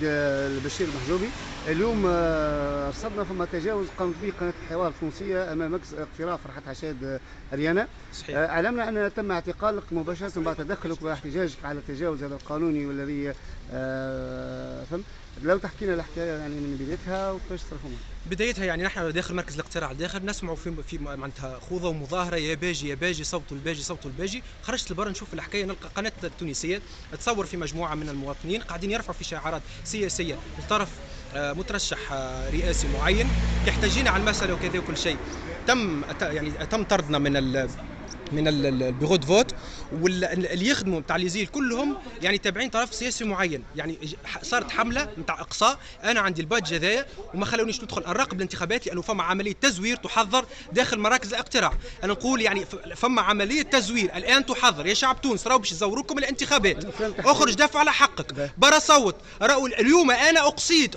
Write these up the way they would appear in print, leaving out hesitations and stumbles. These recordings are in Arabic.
البشير المحجوبي. اليوم رصدنا فما تجاوز قامت به قناة الحوار التونسية أمام مجلس اقتراع فرحات حشاد أريانا. صحيح. أعلمنا أن تم اعتقالك مباشرة بعد تدخلك واحتجاجك على التجاوز هذا القانوني والذي ثم. لو تحكي لنا الحكاية يعني من بدايتها وكيفاش تصرفوا. بدايتها يعني نحن داخل مركز الاقتراع داخل نسمعوا في معناتها خوضه ومظاهره يا باجي يا باجي صوتوا الباجي صوتوا الباجي. خرجت لبرا نشوف الحكايه نلقى قناه التونسيه تصور في مجموعه من المواطنين قاعدين يرفعوا في شعارات سياسيه لطرف مترشح رئاسي معين يحتاجين على المساله وكذا وكل شيء. تم طردنا من البيرو دو فوت، واللي يخدموا نتاع ليزيل كلهم يعني تابعين طرف سياسي معين. يعني صارت حمله نتاع اقصاء، انا عندي البادج هذايا وما خلونيش ندخل نراقب الانتخابات لانه فما عمليه تزوير تحضر داخل مراكز الاقتراع. انا نقول يعني فما عمليه تزوير الان تحضر يا شعب تونس، راهو باش يزوروكم الانتخابات. اخرج دافع على حقك، برا صوت. راهو اليوم انا اقصيت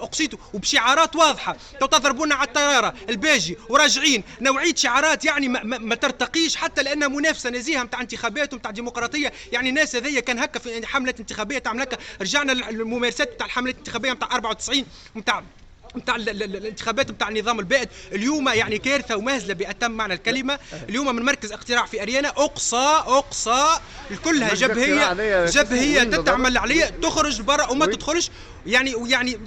وبشعارات واضحه، تضربونا على الطياره الباجي وراجعين، نوعيه شعارات يعني ما ترتقيش حتى لانها منافسه نزيهه نتاع انتخابات ونتاع ديمقراطيه. يعني الناس هذيا كان هكا في حمله انتخابيه تعمل هكا، رجعنا للممارسات نتاع الحملات الانتخابيه نتاع 94 نتاع الانتخابات نتاع النظام البائد. اليوم يعني كارثه ومهزله باتم معنى الكلمه. اليوم من مركز اقتراع في اريانا اقصى كلها جبهيه تتعمل عليا، تخرج برا وما تدخلش. يعني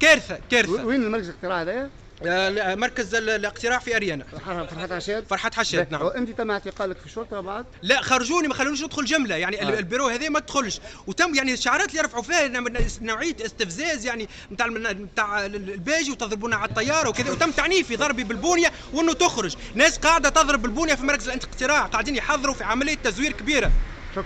كارثه. وين المركز الاقتراع هذايا؟ مركز الاقتراع في اريانا فرحات حشاد. نعم. وانت تم اعتقالك في الشرطه بعد؟ لا، خرجوني ما خلونيش ندخل جمله. يعني البيرو هذا ما تدخلش، وتم يعني الشعارات اللي يرفعوا فيها نوعيه استفزاز يعني نتاع الباجي وتضربونا على الطياره وكذا، وتم تعنيفي ضربي بالبونيه وانه تخرج. ناس قاعده تضرب بالبونيه في مركز الاقتراع، قاعدين يحضروا في عمليه تزوير كبيره. شكرا.